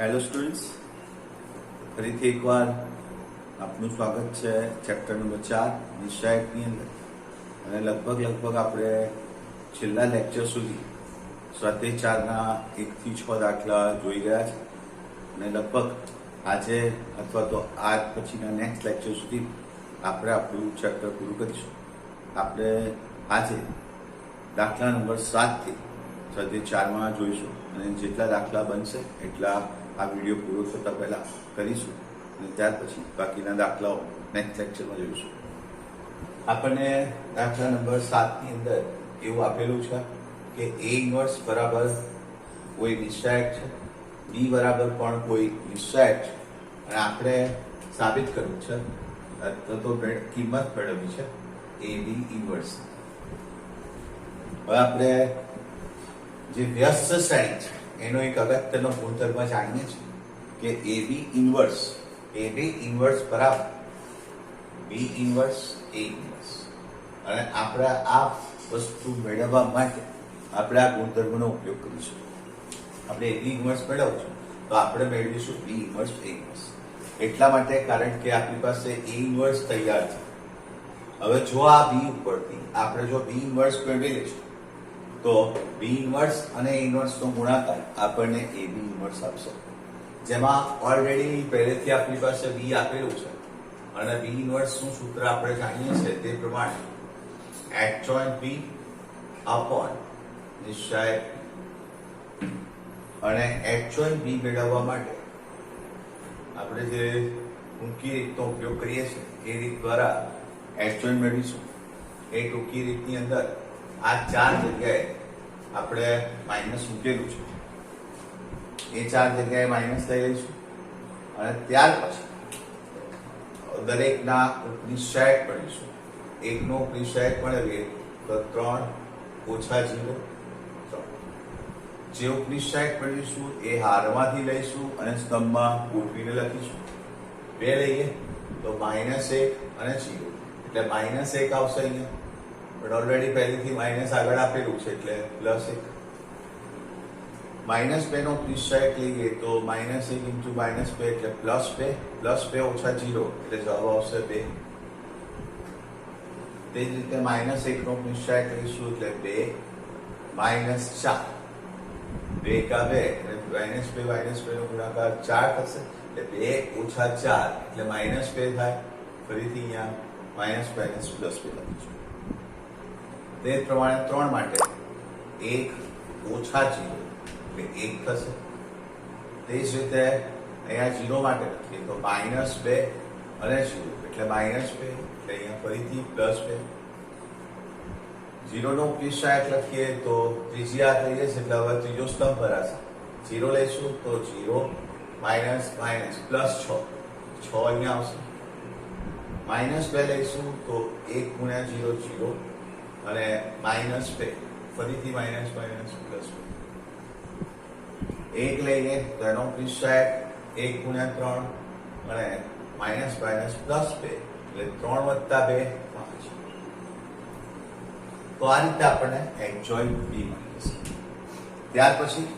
Hello students, ફરીથી એકવાર આપનું સ્વાગત છે ચેપ્ટર નંબર 4 નિશ્ચાયકની અંદર. અને લગભગ આપણે છેલ્લા લેક્ચર સુધી સ્વાધ્યાય 4ના 1 થી 6 દાખલા જોઈ ગયા છે. અને લગભગ આજે અથવા તો આજ પછીના નેક્સ્ટ લેક્ચર સુધી આપણે આપણું ચેપ્ટર પૂરું કરીશું. આપણે આજે દાખલા નંબર 7થી સ્વાધ્યાય 4માં જોઈશું અને જેટલા દાખલા બનશે એટલા આ વિડીયો પૂરો થતા પહેલા કરીશું અને ત્યાર પછી બાકીના દાખલાઓ નેક્સ્ટ લેક્ચરમાં જોઈશું. આપણને દાખલા નંબર 7ની અંદર એવું આપેલું છે કે A ઇન્વર્સ બરાબર કોઈ નિશ્ચાયક છે, B બરાબર પણ કોઈ નિશ્ચાયક છે અને આપણે સાબિત કર્યું છે તો કિંમત મેળવવી છે AB ઇન્વર્સ. હવે આપણે જે વ્યસ્ત શ્રેણી છે એનો એક અગત્યનો ગુણધર્મ જાણીએ છીએ કે AB ઇન્વર્સ બરાબર B ઇન્વર્સ A ઇન્વર્સ. અને આપણે આ વસ્તુ મેળવવા માટે આપણે આ ગુણધર્મનો ઉપયોગ કરીશું. આપણે AB ઇન્વર્સ મેળવશું તો આપણે મેળવીશું B ઇન્વર્સ A ઇન્વર્સ. એટલા માટે કારણ કે આપણી પાસે A ઇન્વર્સ તૈયાર છે. હવે જો આ B ઉપરથી આપણે જો B ઇન્વર્સ મેળવી લઈશું તો B ઇન્વર્સ અને A ઇન્વર્સ નો ગુણાકાર આપણને AB ઇન્વર્સ આપશે, જેમાં ઓલરેડી પહેલેથી આપણી પાસે B આપેલું છે અને B ઇન્વર્સ નું સૂત્ર આપણે જાણીએ છીએ તે પ્રમાણે H joint B upon નિશ્ચાયક. અને H joint B મેળવવા માટે આપણે જે ટૂંકી રીતનો ઉપયોગ કરીએ છીએ એ રીત દ્વારા H joint મેળવીશું. એ ટૂંકી રીતની અંદર આ 4 જગ્યાએ આપણે માઇનસ મૂકેલું છે, એ 4 જગ્યાએ માઇનસ લઈ લઈશું અને ત્યાર પછી દરેકના નિશ્ચાયક મેળવીશું. એકનો નિશ્ચાયક મેળવીએ તો 3 ઓછા 0 3. જે ઉપનિશ્ચાયક મેળવીશું એ હારમાંથી લઈશું અને સ્તંભમાં ગોઠવીને લખીશું. 2 લઈએ તો -1 અને 0 એટલે -1 આવશે અહીંયા, પણ ઓલરેડી પહેલેથી માઇનસ આગળ આપેલું છે એટલે +1. -2 નો નિશ્ચાયક લઈએ તો -1 × -2 એટલે +2 +2 ઓછા 0 એટલે જવાબ આવશે 2. તે જ રીતે -1 નો નિશ્ચાયક લઈશું એટલે 2 -4 2 કા 2 -2 નો ગુણાકાર 4 થશે એટલે 2 ઓછા 4 એટલે -2 થાય. ફરીથી અહીંયા -2 લખીશું. તે પ્રમાણે 3 માટે 1 ઓછા 0 એટલે 1 થશે. તે જ રીતે અહીંયા 0 માટે લખીએ તો -2 અને 0 એટલે -2 એટલે અહીંયા ફરીથી +2. 0 નો નિશ્ચાયક લખીએ તો ત્રીજી હાથ લઈએ છીએ એટલે હવે ત્રીજો સ્તંભ ભરાશે. 0 લઈશું તો 0 -6 અહીંયા આવશે. -2 લઈશું તો 1 × 0 0 અને -2 ફરીથી +2. 1 લઈએ તો એનો નિશ્ચાયક 1 × 3 અને -2 એટલે 3 + 2 5. તો આ રીતે આપણને H joint B મળી જશે. ત્યાર પછી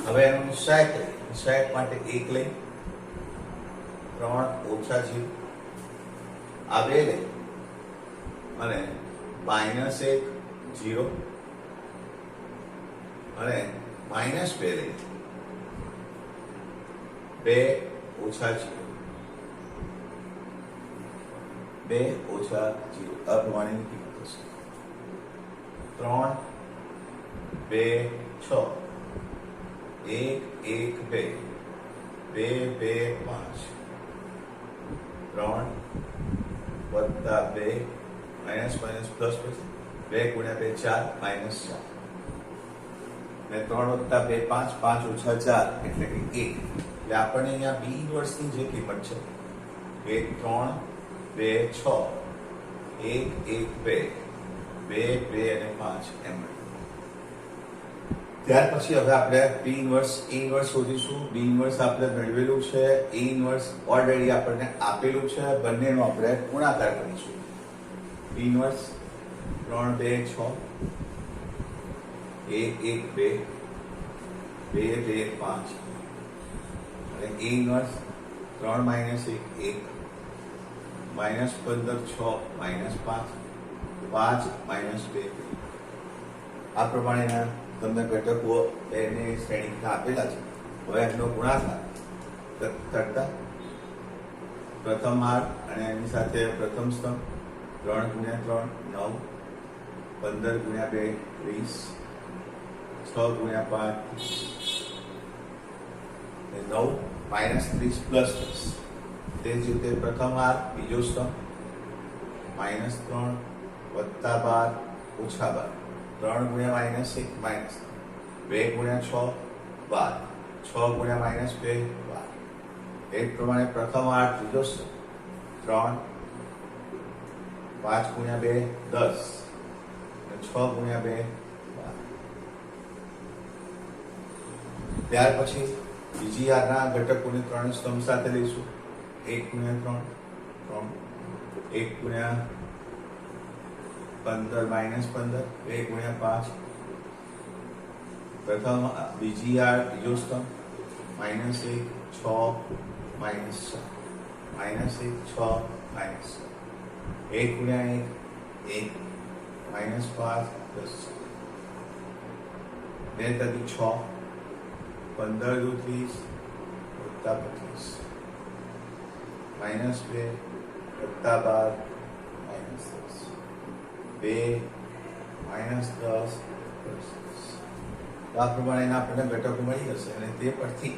હવે એનો નિશ્ચાયક લઈએ. નિશ્ચાયક માટે 1 લઈ 3 ઓછા 0 આ 2 લઈ અને -1 0 અને -2 લઈ 2 ઓછા 0 2 ઓછા 0 અપ્રમાણ્યની કિંમત હશે. 3 2 6 1 1 2 2 2 5 3 વત્તા 2 -+ 2 × 2 4 -4 ને 3 વત્તા 2 5 5 ઓછા 4 એટલે કે 1. એટલે આપણને અહીંયા B ઇન્વર્સની જે કિંમત છે એ 3 2 6 1 1 2 2 2 અને 5 એમ. ત્યાર પછી હવે આપણે B ઇન્વર્સ A ઇન્વર્સ શોધીશું. B ઇન્વર્સ આપણે મેળવેલું છે, A ઇન્વર્સ ઓલરેડી આપણને આપેલું છે. બંનેનો આપણે ગુણાકાર કરીશું. B ઇન્વર્સ 3 2 6 1 1 2 2 2 5 અને એ inverse 3 minus 1 1 minus 15 6 minus 5 5 minus 2 આ પ્રમાણેના તમને ઘટકો એની શ્રેણીમાં આપેલા છે. હવે એમનો ગુણાકાર કરતા પ્રથમ હાર અને એની સાથે પ્રથમ સ્તંભ 3 ગુણ્યા 3 9 15 ગુણ્યા 2 20 6 ગુણ્યા 5 9 માઇનસ 30 પ્લસ 30. તે જ રીતે પ્રથમ હાર બીજો સ્તંભ -3 વત્તા 12 ઓછા 12 3 ગુણ્યા માઇનસ 1 માઇનસ 2 ગુણ્યા 6 12 6 ગુણ્યા માઇનસ 2 12. એ જ પ્રમાણે પ્રથમ હાર ત્રીજો સ્તંભ 3 5 ગુણ્યા 2 10 6 ગુણ્યા 2 12. ત્યાર પછી બીજી હારના ઘટકોને ત્રણ સ્તંભ સાથે લઈશું. 1 ગુણ્યા 3 3 1 ગુણ્યા 15 માઇનસ 15 2 ગુણ્યા 5. પ્રથમ બીજી હાર બીજો સ્તંભ -1 6 માઇનસ 6 -1 6 માઇનસ 1 ગુણ્યા 1 1 માઇનસ 5 10 2 તરી 6 15 દુ 30 વત્તા 25 -2 વત્તા 12 -10 2 -10 આ પ્રમાણેના આપણને ઘટકો મળી જશે અને તે પરથી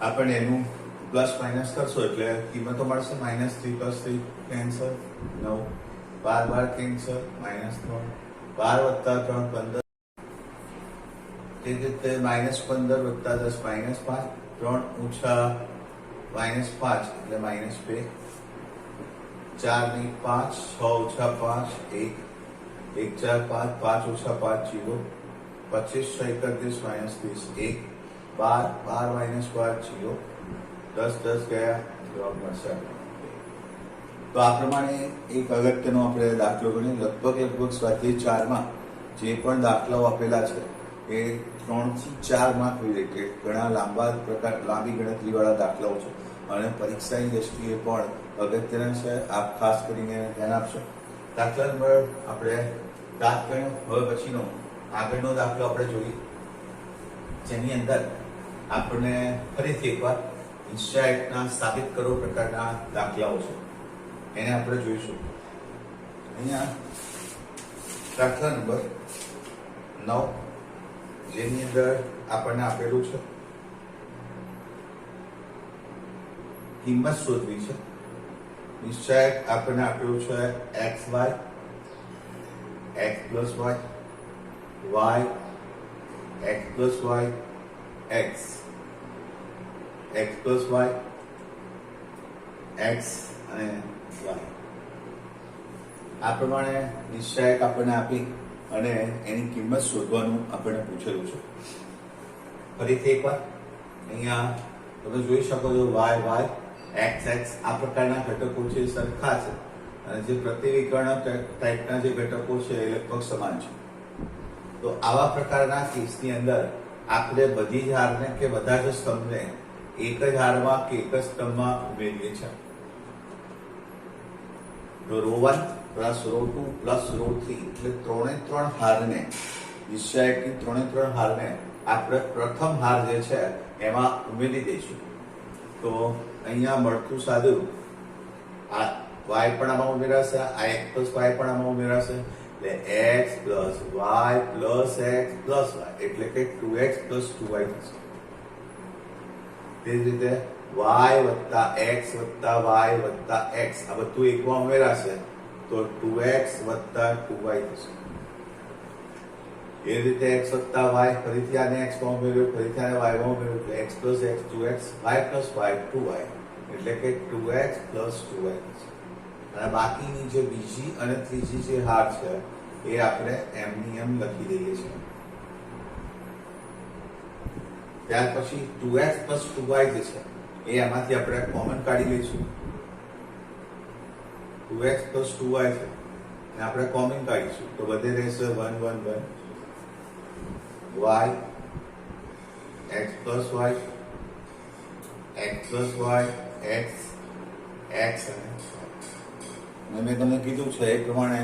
આપણે એનું પ્લસ માઇનસ કરશો એટલે કિંમતો મળશે. -3 + 3 કેન્સલ 9 12 કેન્સલ -3 12 વત્તા 3 15. તે જ રીતે -15 વત્તા 10 -5 3 ઓછા -5 એટલે -2 4 ની 5 6 ઓછા 5 1 1 4 5 5 ઓછા 5 0 25 6 31 -30 1 12 12 -5 0 10 10 ગયા જવાબ મળશે. તો આ પ્રમાણે એક અગત્યનો આપણે દાખલો ગણ્યો. લગભગ સ્વાધ્યાય 4માં જે પણ દાખલાઓ આપેલા છે એ 3 થી 4 માર્ક રિલેટેડ ઘણા લાંબી ગણતરીવાળા દાખલાઓ છે અને પરીક્ષાની દ્રષ્ટિએ પણ અગત્યના છે. આપ ખાસ કરીને ધ્યાન આપશો. દાખલા નંબર આપણે 7 ગણ્યો. હવે પછીનો આગળનો દાખલો આપણે જોઈએ જેની અંદર આપણને ફરીથી એકવાર ઇન્સ્ટાઇટના સાબિત કરો પ્રકારના દાખલાઓ છે એને આપણે જોઈશું. અહીંયા દાખલા નંબર 9 જેની અંદર આપણને આપેલું છે કિંમત શોધવી છે. નિશ્ચયક આપણને આપેલું છે xy x plus y y x plus y x x plus y x અને y. આ પ્રમાણે નિશ્ચયક આપણને આપી અને એની કિંમત શોધવાનું આપણને પૂછેલું છે. ફરીથી એકવાર અહીંયા તમે જોઈ શકો છો y y x x આ પ્રકારના ઘટકો છે સરખા છે અને જે પ્રતિવિકર્ણ ટાઈપના જે ઘટકો છે એ લગભગ સમાન છે. તો આવા પ્રકારના કેસની અંદર આપણે બધી જ હારને કે બધા જ સ્તંભને એક જ હારમાં કે એક જ સ્તંભમાં ઉમેરીએ છીએ. તો ρ1 પ્લસ ρ2 પ્લસ ρ3 એટલે 3 હારને નિશ્ચયકની 3 હારને આપણે પ્રથમ હાર જે છે એમાં ઉમેરી દઈશું. તો અહીંયા મળતું સાદું આ y પણ આમાં ઉમેરાશે, આ x plus y પણ આમાં ઉમેરાશે એટલે x plus y plus x plus y એટલે કે 2x plus 2y થશે. તે જ રીતે y વત્તા x વત્તા y વત્તા x આ બધું એકમાં ઉમેરાશે તો 2x વત્તા 2y થશે. એ રીતે x વત્તા y ફરીથી આને x માં ઉમેર્યો, ફરીથી આને y માં ઉમેર્યો એટલે x plus x 2x y plus y 2y એટલે કે 2x plus 2y થશે. અને બાકીની જે બીજી અને ત્રીજી જે હાર છે એ આપણે એમની એમ લખી દઈએ છીએ. ત્યાર પછી 2x plus 2y જે છે એ એમાંથી આપણે કોમન કાઢી લઈશું. 2x plus 2y છે અને આપણે કોમન કાઢીશું તો બધે રહેશે 1 1 1 y x plus y x plus y x x અને મેં તમને કીધું છે એ પ્રમાણે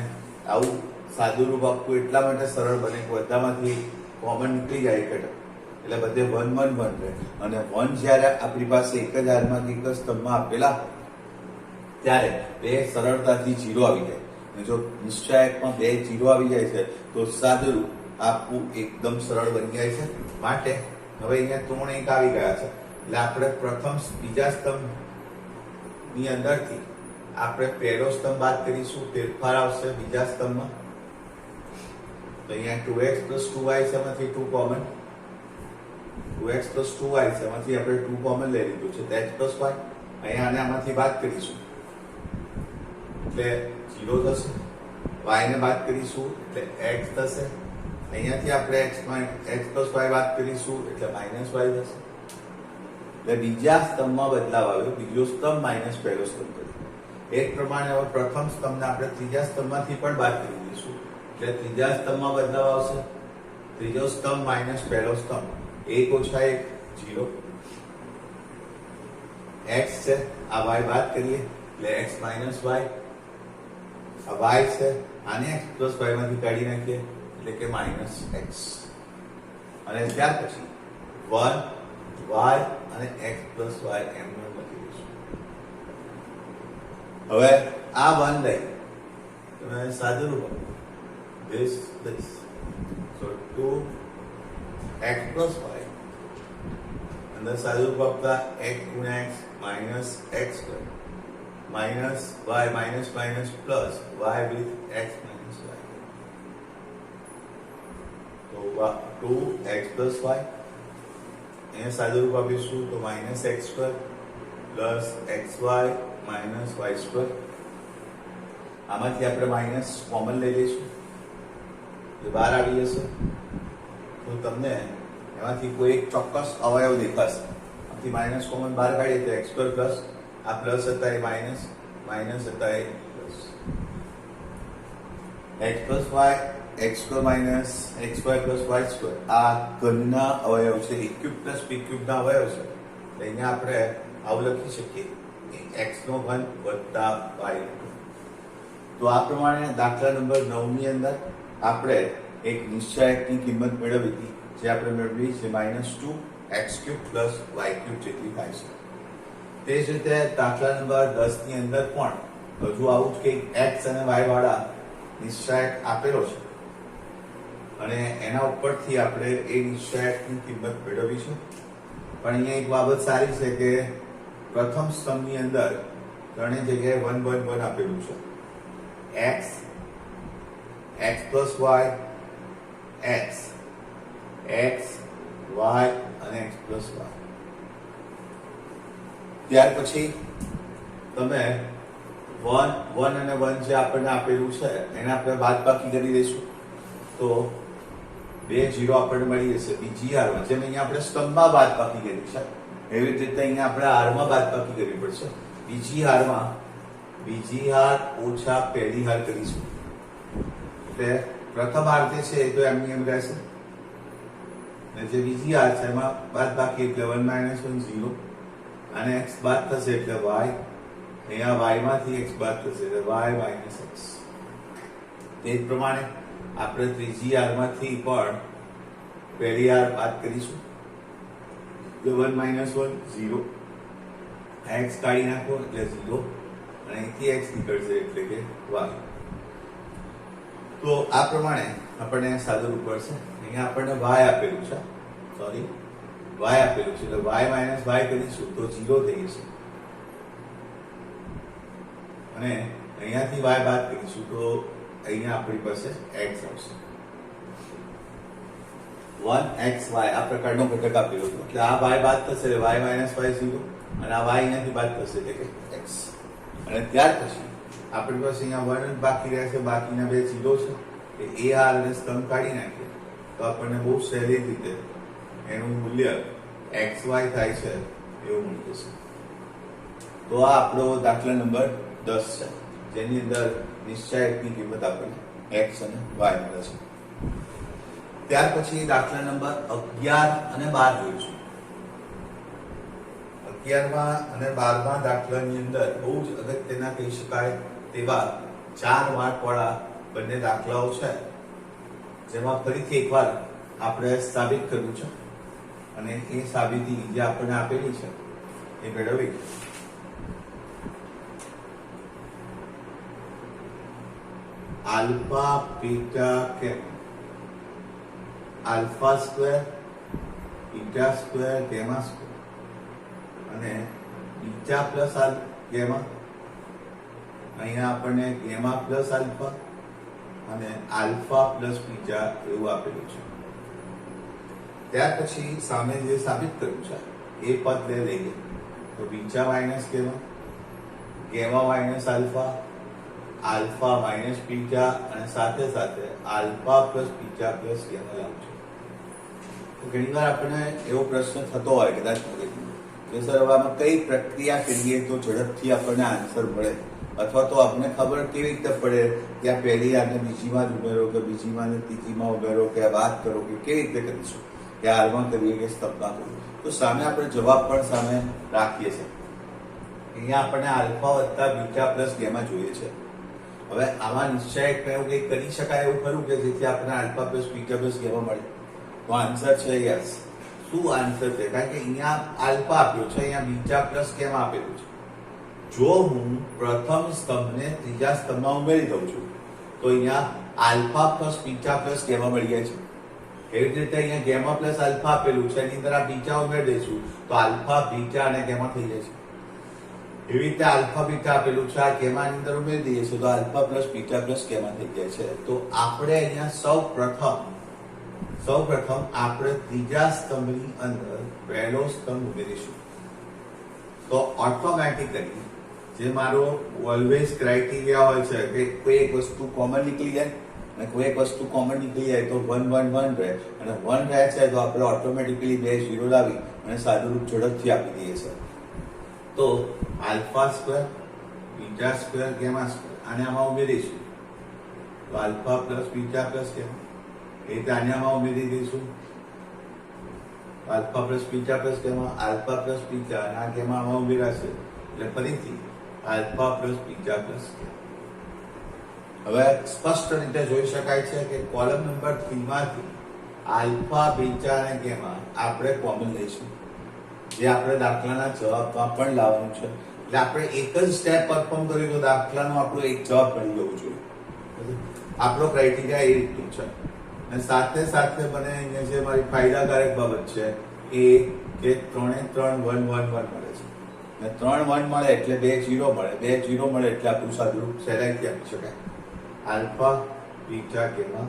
આવું સાદું રૂપ આપવું એટલા માટે સરળ બને કે બધામાંથી કોમન નીકળી જાય ઘટક એટલે બધે 1 1 1 રહે અને 1 જ્યારે આપણી પાસે એક જ હારમાંથી એક જ સ્તંભમાં આપેલા ત્યારે બે સરળતાથી 0 આવી જાય અને જો નિશ્ચયકમાં બે 0 આવી જાય છે તો સાદું રૂપ આપવું એકદમ સરળ બની જાય છે માટે હવે અહીંયા 3 1 આવી ગયા છે એટલે આપણે પ્રથમ બીજા સ્તંભની અંદરથી આપણે પહેલો સ્તંભ બાદ કરીશું ફેરફાર આવશે બીજા સ્તંભમાં તો અહીંયા 2x 2y છે એમાંથી 2 કોમન 2x 2y છે એમાંથી આપણે 2 કોમન લઈ લીધું છે x y અહીંયા આને આમાંથી બાદ કરીશું એટલે 0 થશે y ને બાદ કરીશું એટલે x થશે અહીંયાથી આપણે x y બાદ કરીશું એટલે -y થશે એટલે બીજા સ્તંભમાં બદલાવ આવ્યો બીજો સ્તંભ માઇનસ પહેલો સ્તંભ કર્યો એક પ્રમાણે હવે પ્રથમ સ્તંભને આપણે ત્રીજા સ્તંભમાંથી પણ બાદ કરી દઈશું એટલે ત્રીજા સ્તંભમાં બદલાવ આવશે ત્રીજો સ્તંભ માઇનસ પહેલો સ્તંભ 1 ઓછા 1 0 x છે આ y બાદ કરીએ એટલે x માઇનસ y આ y છે આને x પ્લસ y માંથી કાઢી નાખીએ એટલે કે માઇનસ x અને ત્યાર પછી 1 y અને x પ્લસ y એમને લખી દઈશું હવે આ 1 લઈ તમે સાદું રૂપ this so 2x plus y અંદર સાદું રૂપ આપતા x ગુણ્યા x minus x square minus y minus minus plus y with x minus y તો 2x plus y અહીંયા સાદું રૂપ આપીશું તો minus x square plus xy minus y square આમાંથી આપણે માઇનસ કોમન લઈ લઈશું એ બહાર આવી જશે તો તમને એમાંથી કોઈ એક ચોક્કસ અવયવ દેખાશે આમાંથી માઇનસ કોમન બહાર કાઢીએ તો x સ્ક્વેર પ્લસ આ પ્લસ હતા એ માઇનસ માઇનસ હતા એ plus x plus y x square minus xy plus y square આ ઘનના અવયવ છે a cube plus b cube ના અવયવ છે એટલે અહીંયા આપણે આવું લખી શકીએ x નો ઘન વત્તા y તો આ પ્રમાણે દાખલા નંબર 9 ની અંદર આપણે એક નિશ્ચયકની કિંમત મેળવી હતી જે આપણે મેળવી છે -2x³ + y³ જેટલી થાય છે તે જ રીતે દાખલા નંબર 10 ની અંદર પણ હજુ આવું જ કંઈક x અને y વાળા નિશ્ચયક આપેલો છે અને એના ઉપરથી આપણે એ નિશ્ચયકની કિંમત મેળવીશું પણ અહીંયા એક બાબત સારી છે કે પ્રથમ સ્તંભની અંદર ત્રણેય જગ્યાએ 1 1 1 આપેલું છે x x plus y x x y અને x plus y ત્યાર પછી તમે 1 1 અને 1 જે આપણને આપેલું છે એને આપણે બાદબાકી કરી દઈશું તો 2 0 આપણને મળી જશે બીજી હારમાં જેમ અહીંયા આપણે સ્તંભમાં બાદબાકી કરી છે એવી રીતે અહીંયા આપણે હારમાં બાદબાકી કરવી પડશે બીજી હારમાં બીજી હાર ઓછા પહેલી હાર કરીશું એટલે પ્રથમ હાર જે છે એ તો એમની એમ રહેશે અને જે બીજી હાર છે એમાં બાદબાકી એટલે 1 - 1 0 અને x બાદ થશે એટલે y અહીંયા y માંથી x બાદ થશે એટલે y - x તે જ પ્રમાણે આપણે ત્રીજી હારમાંથી પણ પહેલી હાર બાદ કરીશું એટલે 1 - 1 0 x કાઢી નાખો એટલે 0 અને અહીંથી x નીકળશે એટલે કે y તો આ પ્રમાણે આપણને સાદું રૂપ પડશે અહીંયા આપણને y આપેલું છે સોરી y આપેલું છે એટલે y - y કરીશું તો 0 થઈ જશે અને અહીંયાથી y બાદ કરીશું તો અહીંયા આપણી પાસે x આવશે 1xy આ પ્રકારનો ઘટક આપેલો છે એટલે આ y બાદ થશે એટલે y - y 0 અને આ y અહીંયાથી બાદ થશે એટલે કે x અને ત્યાર પછી આપણી પાસે અહીંયા 1 જ બાકી રહેશે બાકીના બે 0 છે કે એ હાર અને સ્તંભ કાઢી નાખીએ તો આપણને બહુ સહેલી રીતે એનું મૂલ્ય xy થાય છે એવું મળી જશે તો આ આપણો દાખલા નંબર 10 છે જેની અંદર નિશ્ચયકની કિંમત આપણને x અને y મળે છે ત્યાર પછી દાખલા નંબર 11 અને 12 જોઈશું 11મા અને 12મા દાખલાની અંદર બહુ જ અગત્યના કહી શકાય તેવા 4 માર્કવાળા બંને દાખલાઓ છે, જેમાં ફરીથી એકવાર આપણે સાબિત કર્યું છે અને એ સાબિતી જે આપણને આપેલી છે એ મેળવી. આલ્ફા બીટા કેમ alpha square beta square gamma square અને બીટા પ્લસ ગેમા, અહીંયા આપણને ગેમા પ્લસ આલ્ફા અને આલ્ફા પ્લસ બીટા એવું આપેલું છે. ત્યાર પછી સામે જે સાબિત કર્યું છે એ પદ લઈએ તો beta minus gamma, gamma minus alpha, alpha minus beta અને સાથે સાથે alpha plus beta plus gamma લાવું છે. ઘણી વાર આપણને એવો પ્રશ્ન થતો હોય કદાચ કે સર હવે આમાં કઈ પ્રક્રિયા કરીએ તો ઝડપથી આપણને આન્સર મળે, અથવા તો આપણને ખબર કેવી રીતે પડે કે આ પહેલી આને બીજીમાં જ ઉમેરો કે બીજીમાં ને ત્રીજીમાં ઉમેરો કે વાત કરો કે કેવી રીતે કરીશું, કે હાલમાં કરીએ કે સ્તંભમાં કરીએ. તો સામે આપણે જવાબ પણ સામે રાખીએ છીએ. અહીંયા આપણને આલ્ફા વત્તા બીટા પ્લસ ગેમા જોઈએ છે. હવે આમાં નિશ્ચય એવું કંઈક કરી શકાય એવું ખરું કે જેથી આપણને alpha plus beta plus gamma મળે? તો આન્સર છે યસ. શું આન્સર છે? કારણ કે અહીંયા આલ્ફા આપ્યો છે, અહીંયા બીટા પ્લસ ગેમા આપેલું છે. જો હું પ્રથમ સ્તંભને ત્રીજા સ્તંભમાં ઉમેરી દઉં છું તો અહીંયા alpha plus beta plus gamma મળી જાય છે. એવી રીતે અહીંયા ગેમા પ્લસ આલ્ફા આપેલું છે, એની અંદર આ બીટા ઉમેરી દઈશું તો આલ્ફા બીટા અને ગેમા થઈ જાય છે. એવી રીતે આલ્ફા બીટા આપેલું છે, આ ગેમાની અંદર ઉમેરી દઈએ છીએ તો alpha plus beta plus gamma થઈ જાય છે. તો આપણે અહીંયા સૌ પ્રથમ આપણે ત્રીજા સ્તંભની અંદર પહેલો સ્તંભ ઉમેરીશું. તો ઓટોમેટિકલી જે મારો ઓલવેઝ ક્રાઇટેરિયા હોય છે કે કોઈ એક વસ્તુ કોમન નીકળી જાય અને કોઈ એક વસ્તુ કોમન નીકળી જાય તો 1 1 1 રહે, અને 1 રહે છે તો આપણે ઓટોમેટિકલી 2 0 લાવી અને સાદુરૂપ ઝડપથી આપી દઈએ છીએ. તો alpha square beta square gamma square આને આમાં ઉમેરીશું તો alpha plus beta plus gamma, એ રીતે આને આમાં ઉમેરી દઈશું alpha plus beta plus gamma, alpha plus beta અને આ ગેમા આમાં ઉમેરાશે એટલે ફરીથી alpha plus beta plus gamma. હવે સ્પષ્ટ રીતે જોઈ શકાય છે કે કોલમ નંબર 3 માંથી આલ્ફા બીટા અને ગેમા આપણે કોમન લઈશું, જે આપણે દાખલાના જવાબમાં પણ લાવવાનું છે. એટલે આપણે એક જ સ્ટેપ પરફોર્મ કર્યું તો દાખલાનો આપણો એક જવાબ મળી જવો જોઈએ. આપણો ક્રાઇટેરિયા એ રીતનું છે. અને સાથે સાથે મને અહીંયા જે મારી ફાયદાકારક બાબત છે એ કે 3 3 1 1 1 મળે છે. અને 3 1 મળે એટલે 2 0 મળે, 2 0 મળે એટલે આપણું સાદુરૂપ સહેલાઈથી આપી શકાય. Alpha beta gamma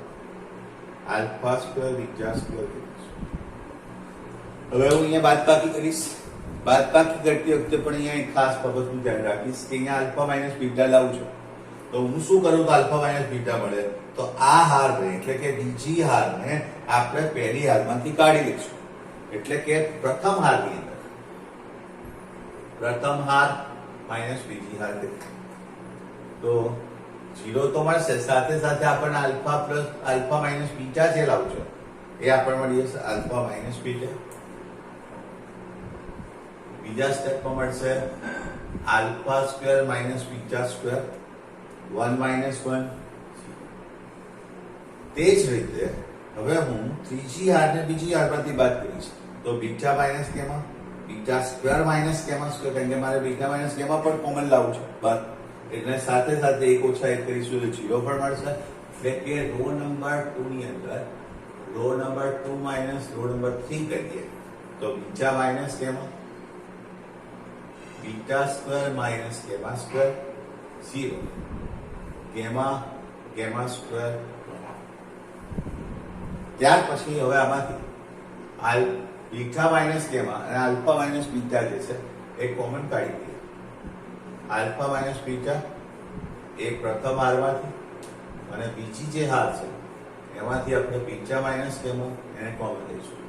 alpha square beta square. હવે હું અહીંયા બાદબાકી કરીશ. બાદબાકી કરતી વખતે પણ અહીંયા એક ખાસ બાબતનું ધ્યાન રાખીશ કે અહીંયા આલ્ફા માઇનસ બીટા લાવું છું તો હું શું કરું તો આલ્ફા માઇનસ બીટા મળે તો આ હારને એટલે કે બીજી હારને આપણે પહેલી હારમાંથી કાઢી લઈશું. એટલે કે પ્રથમ હારની અંદર પ્રથમ હાર માઇનસ બીજી હાર તો 0 તો મળશે, સાથે સાથે આપણને આલ્ફા માઇનસ બીટા જે લાવું છે એ આપણને મળી જશે આલ્ફા માઇનસ બીટા. બીજા સ્ટેપમાં મળશે alpha square minus beta square 1 minus 1. તે જ રીતે હવે હું ત્રીજી હારને બીજી હારમાંથી બાદ કરીશ તો beta minus gamma beta square minus gamma square, કારણ કે મારે બીટા માઇનસ ગેમા પણ કોમન લાવવું છે બાદ, એટલે સાથે સાથે 1 ઓછા 1 કરીશું તો 0 પણ મળશે. એટલે કે રો નંબર 2 ની અંદર row number 2 minus row number 3 કરીએ તો beta minus gamma beta square minus gamma square 0, gamma square. ત્યાર પછી હવે આમાંથી બીટા માઇનસ ગેમા અને આલ્ફા માઇનસ બીટા જે છે એ કોમન કાઢી દઈએ. આલ્ફા માઇનસ બીટા એ પ્રથમ હારમાંથી અને બીજી જે હાર છે એમાંથી આપણે બીટા માઇનસ ગેમા એને કોમન લઈશું.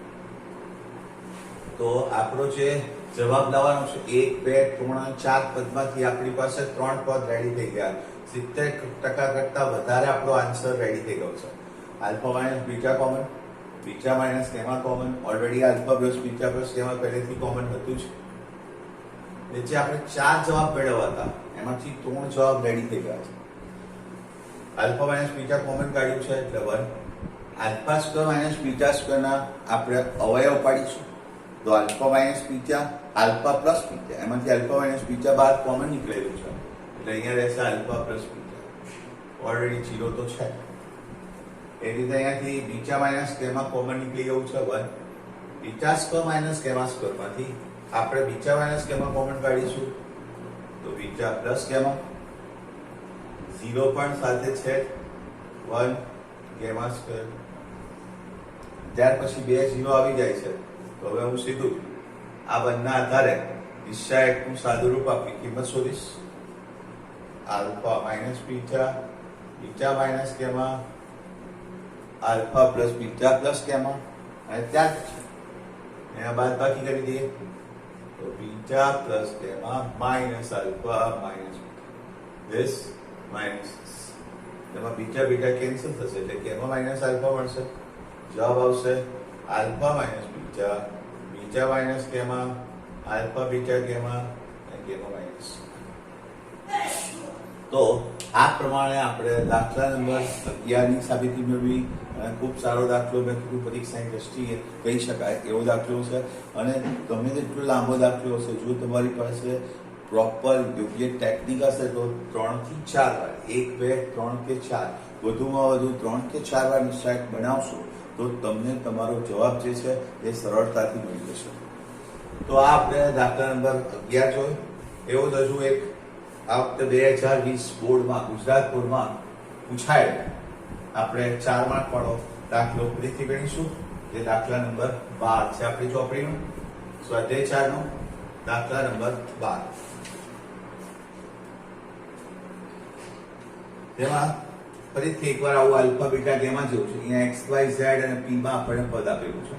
તો આપણો જે જવાબ લાવવાનો છે 1 2 3 4 પદમાંથી આપણી પાસે 3 પદ રેડી થઈ ગયા. 70% કરતા વધારે આપણો આન્સર રેડી થઈ ગયો છે. Alpha minus beta common, beta minus gamma common, already alpha plus beta plus gamma પહેલેથી કોમન હતું જ. નીચે આપણે 4 જવાબ મેળવ્યા હતા, એમાંથી 3 જવાબ રેડી થઈ ગયા છે. આલ્ફા માઇનસ બીટા કોમન કાઢ્યું છે એટલે 1. આલ્ફા સ્ક્વેર માઇનસ બીટા સ્ક્વેરના આપણે અવયવ પાડીશું, તો alpha minus beta, alpha plus beta, એમાંથી આલ્ફા માઇનસ બીટા બાદ કોમન નીકળેલું છે એટલે અહીંયા રહેશે આલ્ફા પ્લસ બીટા. ઓલરેડી 0 તો છે. એ રીતે અહીંયાથી બીટા માઇનસ કેમાં કોમન નીકળી ગયું છે 1. બીટા સ્ક્વેર માઇનસ કેમા સ્ક્વેરમાંથી આપણે બીટા માઇનસ કેમાં કોમન કાઢીશું, તો બીટા પ્લસ કેમા, 0 પણ સાથે છે 1 ગેમા સ્ક્વેર. ત્યાર પછી 2 0 આવી જાય છે, તો હવે હું સીધું આ બંનેના આધારે નિશ્ચાયકનું સાદુરૂપ આપી કિંમત શોધીશ. Alpha minus beta, beta minus gamma, alpha plus beta plus gamma, અને ત્યાર પછી એના બાદ બાકી કરી દઈએ, તો beta plus gamma minus alpha minus this minus this. એમાં બીટા બીટા કેન્સલ થશે એટલે કેમા માઇનસ આલ્ફા મળશે. જવાબ આવશે alpha minus beta, beta minus gamma, alpha beta gamma અને કેમા માઇનસ. તો આ પ્રમાણે આપણે દાખલા નંબર 11 ની સાબિતી મેળવી. અને ખૂબ સારો દાખલો, મેં કીધું પરીક્ષાની દ્રષ્ટિએ કહી શકાય એવો દાખલો છે. અને ગમે તેટલો લાંબો દાખલો હશે, જો તમારી પાસે પ્રોપર યોગ્ય ટેકનિક હશે તો 3 થી 4 વાર, 1 2 3 કે 4, વધુમાં વધુ 3 કે 4 વાર નિશ્ચાયક બનાવશો તો તમને તમારો જવાબ જે છે એ સરળતાથી મળી જશે. તો આ આપણે દાખલા નંબર 11 જોયો. એવો જ હજુ એક આ વખતે 2020 બોર્ડમાં, ગુજરાત બોર્ડમાં પૂછાયેલ આપણે 4 માર્ક વાળો દાખલો ફરીથી ગણીશું, જે દાખલા નંબર 12 છે આપણી ચોપડીનો, સ્વાધ્યાય 4 નો દાખલા નંબર 12. તેમાં ફરીથી એકવાર આવું આલ્ફા બીટા ગેમા જેવું છે. અહીંયા એક્સ વાય ઝેડ અને પી માં આપણને પદ આપેલું છે.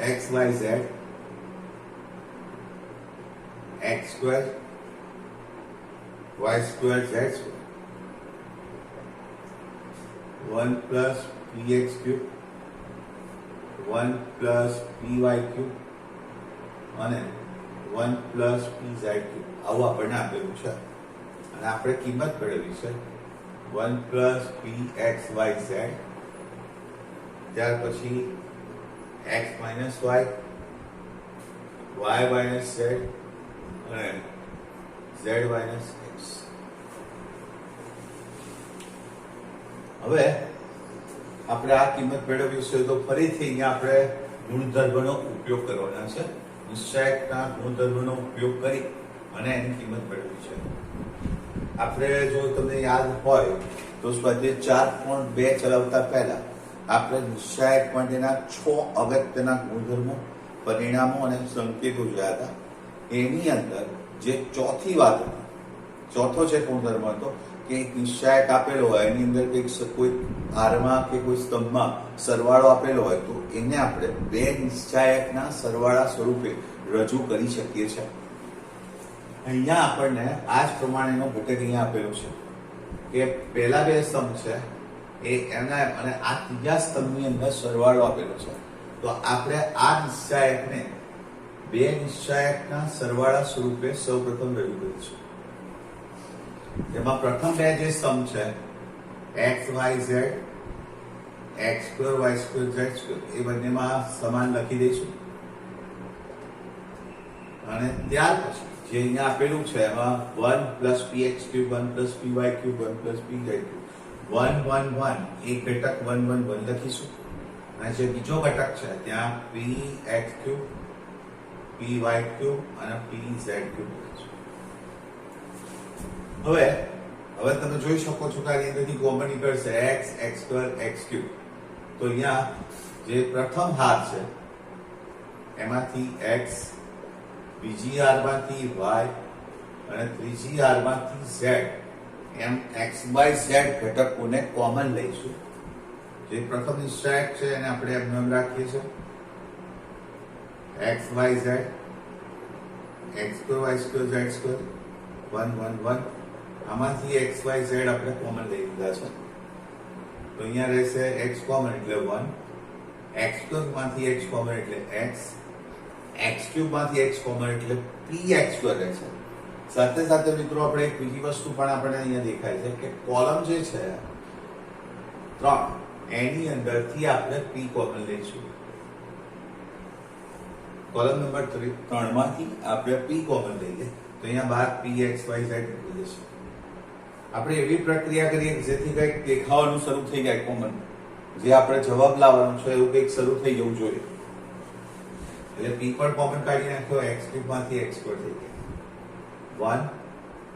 X y z, x square, y square, z square, 1 plus p x cube, 1 plus p y cube અને 1 પ્લસ પી ઝેડ ક્યુબ, આવું આપણને આપેલું છે. અને આપણે કિંમત મેળવી છે 1 plus p x y z, ત્યાર પછી x minus y, y minus z અને ઝેડ માઇનસ એક્સ. હવે આપણે આ કિંમત મેળવી છે તો ફરીથી અહીંયા આપણે ગુણધર્મનો ઉપયોગ કરવાના છે. નિશ્ચાયકના ગુણધર્મનો ઉપયોગ કરી અને એની કિંમત મેળવી છે. આપણે જો તમને યાદ હોય તો સ્વાધ્યાય 4.2 ચલાવતા પહેલા આપણે નિશ્ચાયક માટેના 6 અગત્યના ગુણધર્મો, પરિણામો અને સંકેતો જોયા હતા. એની અંદર જે ચોથી વાત હતી, ચોથો છે ગુણધર્મ હતો કે એક નિશ્ચાયક આપેલો હોય, એની અંદર કોઈ હારમાં કે કોઈ સ્તંભમાં સરવાળો આપેલો હોય તો એને આપણે બે નિશ્ચાયકના સરવાળા સ્વરૂપે રજૂ કરી શકીએ છીએ. અહીંયા આપણને આ જ પ્રમાણેનો ઘટક અહીંયા આપેલો છે કે પહેલા બે સ્તંભ છે એ એના અને આ ત્રીજા સ્તંભની અંદર સરવાળો આપેલો છે. તો આપણે આ નિશ્ચાયકને બે નિશ્ચાયકના સરવાળા સ્વરૂપે સૌપ્રથમ રજૂ કરીશું. જેમાં પ્રથમ બે જે સ્તંભ છે x y z, x square y square z square, એ બંનેમાં સમાન લખી દઈશું. અને ત્યાર પછી જે અહીંયા આપેલું છે એમાં 1 plus p x cube, 1 plus p y cube, 1 plus p z cube, 1 1 1 એક ઘટક 1 1 1 લખીશું. અને જે બીજો ઘટક છે ત્યાં p x cube, p y cube અને પી ઝેડ ક્યુબ લખીશું. હવે તમે જોઈ શકો છો કે આની અંદરથી કોમન નીકળશે x, x square, x cube. તો અહીંયા જે પ્રથમ હાર છે એમાંથી એક્સ, બીજી હારમાંથી વાય અને ત્રીજી હારમાંથી ઝેડ, એમ એક્સ બાય ઝેડ ઘટકોને કોમન લઈશું. જે પ્રથમ નિશ્ચાયક છે એને આપણે એમ રાખીએ છીએ x y z, x square y square z square, 1 1 1. આમાંથી એક્સ વાય ઝેડ આપણે કોમન લઈ લીધા છે. તો અહીંયા રહેશે એક્સ કોમન એટલે 1, એક્સ સ્ક્વેર માંથી એક્સ કોમન એટલે એક્સ, એક્સ ક્યુબ માંથી એક્સ કોમન એટલે પી એક્સ સ્ક્વેર રહેશે. સાથે સાથે મિત્રો આપણે એક બીજી વસ્તુ પણ આપણને અહીંયા દેખાય છે કે કોલમ જે છે 3 એની અંદરથી આપણે પી કોમન લઈશું. કોલમ નંબર 3 માંથી આપણે પી કોમન લઈએ તો અહીંયા બહાર પી એક્સ વાય ઝેડ નીકળી જશે. આપણે એવી પ્રક્રિયા કરીએ કે જેથી કંઈક દેખાવાનું શરૂ થઈ જાય કોમન, જે આપણે જવાબ લાવવાનું છે એવું કંઈક શરૂ થઈ જવું જોઈએ. એટલે પી પર કોમન કાઢી નાખ્યો, એક્સ ક્યુબ માંથી એક્સ સ્ક્વેર થઈ ગયો 1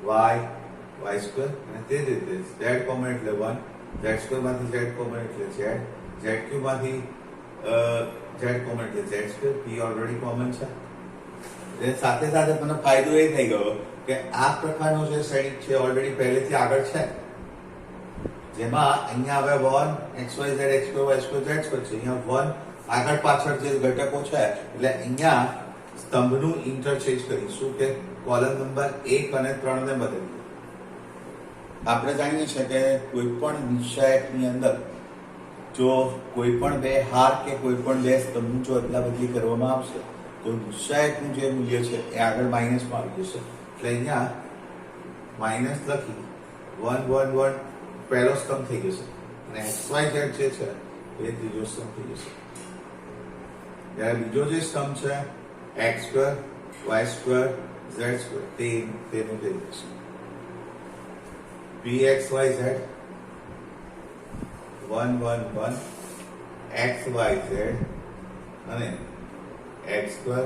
વાય સ્ક્વેર, અને તે જ રીતે ઝેડ કોમન એટલે 1, ઝેડ સ્ક્વેર માંથી ઝેડ કોમન એટલે ઝેડ, ઝેડ ક્યુબ માંથી ઝેડ કોમન એટલે ઝેડ સ્ક્વેર. પી ઓલરેડી કોમન છે. એટલે સાથે સાથે મને ફાયદો એ થઈ ગયો કે આ પ્રકારનો જે શ્રેણિક છે ઓલરેડી પહેલેથી આગળ છે, જેમાં અહીંયા હવે 1 x y z x square y square z square છે. અહીંયા 1 આગળ પાછળ જે ઘટકો છે એટલે અહીંયા સ્તંભનું ઇન્ટરચેન્જ કરીશું કે કોલમ નંબર 1 અને 3 ને બદલીએ. આપણે જાણીએ છીએ કે કોઈ પણ નિશ્ચાયકની અંદર જો કોઈ પણ બે હાર કે કોઈ પણ બે સ્તંભનું જો અદલા બદલી કરવામાં આવશે તો નિશ્ચાયકનું જે મૂલ્ય છે એ આગળ માઇનસમાં આવી જશે. એટલે અહીંયા માઇનસ લખી 1 1 1 પહેલો સ્તંભ થઈ જશે અને એક્સ વાય ઝેડ જે છે એ ત્રીજો સ્તંભ થઈ જશે. ત્યારે બીજો જે સ્તંભ છે x square y square z square તેનું થઈ જશે p x y z 1 1 1 x y z અને એક્સ સ્ક્વેર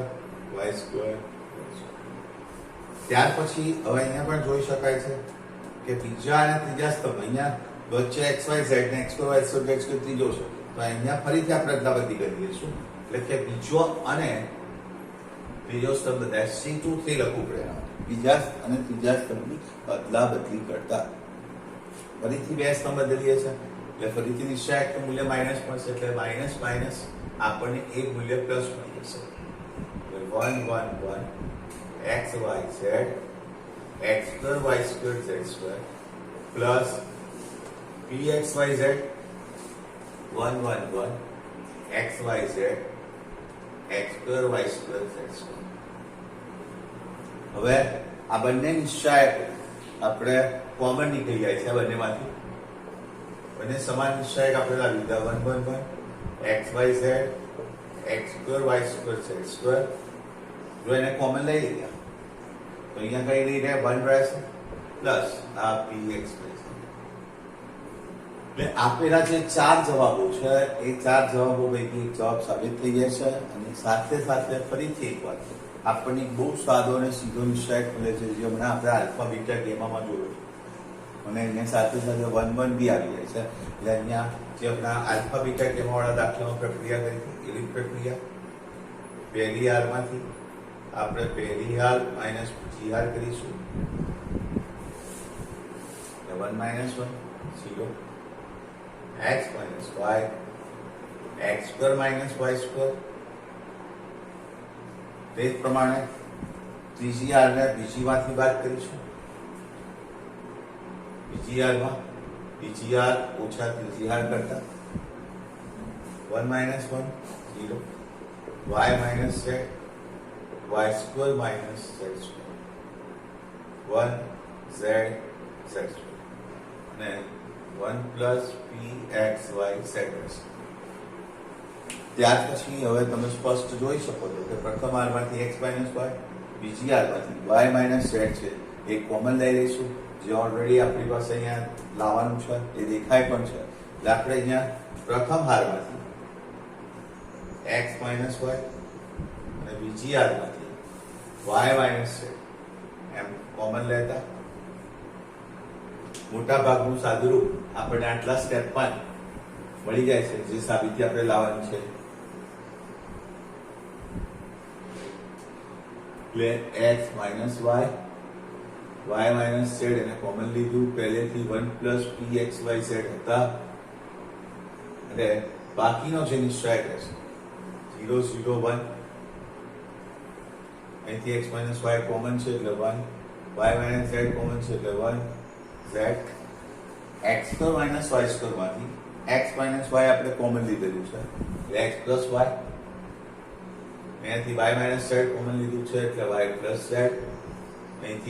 વાય સ્ક્વેર. ત્યાર પછી હવે અહીંયા પણ જોઈ શકાય છે કે બીજા અને ત્રીજા સ્તંભ અહીંયા વચ્ચે એક્સ વાય ઝેડ ને x square y square z square ત્રીજો છે, તો અહીંયા ફરીથી આપણે અદલા બદલી કરી દઈશું. એટલે કે બીજો અને ત્રીજો સ્તંભ બધા C2 થી લખવું પડે. બીજા અને ત્રીજા સ્તંભની અદલા બદલી કરતા ફરીથી બે સ્તંભ બદલીએ છે એટલે ફરીથી નિશ્ચાયકનું મૂલ્ય માઇનસ મળશે. એટલે માઇનસ માઇનસ આપણને એક મૂલ્ય પ્લસ મળી જશે. 1 1 1 x y z x square y square z square plus p x y z 1 1 1 x y z x square y square z square. હવે આ બંને નિશ્ચાયકો આપણે કોમન નીકળી જાય છે બંનેમાંથી. બંને સમાન નિશ્ચાયક આપણે લાવી દીધા 1 1 1 x y z x square y square z square. જો એને કોમન લઈ લીધા તો અહીંયા કઈ નહીં રહે 1 રહેશે પ્લસ આ પી એક્સ રહેશે. એટલે આપેલા જે 4 જવાબો છે એ 4 જવાબો પૈકી એક જવાબ સાબિત થઈ જાય છે. અને સાથે સાથે ફરીથી એક વાત આપણને બહુ સાદો અને સીધો નિશ્ચાયક મળે છે જે હમણાં આપણે આલ્ફા બીટા ગેમામાં જોયો અને અહીંયા સાથે સાથે 1 1 બી આવી જાય છે. એટલે અહીંયા જે હમણાં આલ્ફા બીટા ગેમા વાળા દાખલામાં પ્રક્રિયા કરી હતી એવી પ્રક્રિયા પહેલી હારમાંથી આપણે પહેલી હાર માઇનસ બીજી હાર કરીશું. 1 minus 1 0 x minus y x square minus y square. તે જ પ્રમાણે ત્રીજી હાર ને બીજી માંથી બાદ કરીશું. બીજી હારમાં બીજી હાર ઓછા ત્રીજી હાર કરતા 1 minus 1 0 y minus z y square minus z square 1 z z square અને 1 plus px y z. ત્યાર પછી હવે તમે સ્પષ્ટ જોઈ શકો છો કે પ્રથમ હારમાંથી x minus y, બીજી હારમાંથી y minus z છે એ કોમન લઈ લઈશું જે ઓલરેડી આપણી પાસે અહીંયા લાવવાનું છે એ દેખાય પણ છે. એટલે આપણે અહીંયા પ્રથમ હારમાંથી x minus y અને બીજી હારમાંથી y minus z એમ કોમન લેતા મોટા ભાગનું સાદુરૂપ આપણને આટલા સ્ટેપમાં મળી જાય છે જે સાબિતી આપણે લાવવાની છે. એટલે x minus y y minus z એને કોમન લીધું. પહેલેથી 1 plus pxy z હતા અને બાકીનો જે નિશ્ચય રહેશે 0 0 1 અહીંથી x minus y કોમન છે એટલે 1 y minus z કોમન છે એટલે 1 z x square minus y square માંથી x minus y આપણે કોમન લીધેલું છે એટલે x plus y અહીંયાથી y માઇનસ ઝેડ કોમન લીધું છે એટલે y પ્લસ ઝેડ. અહીંથી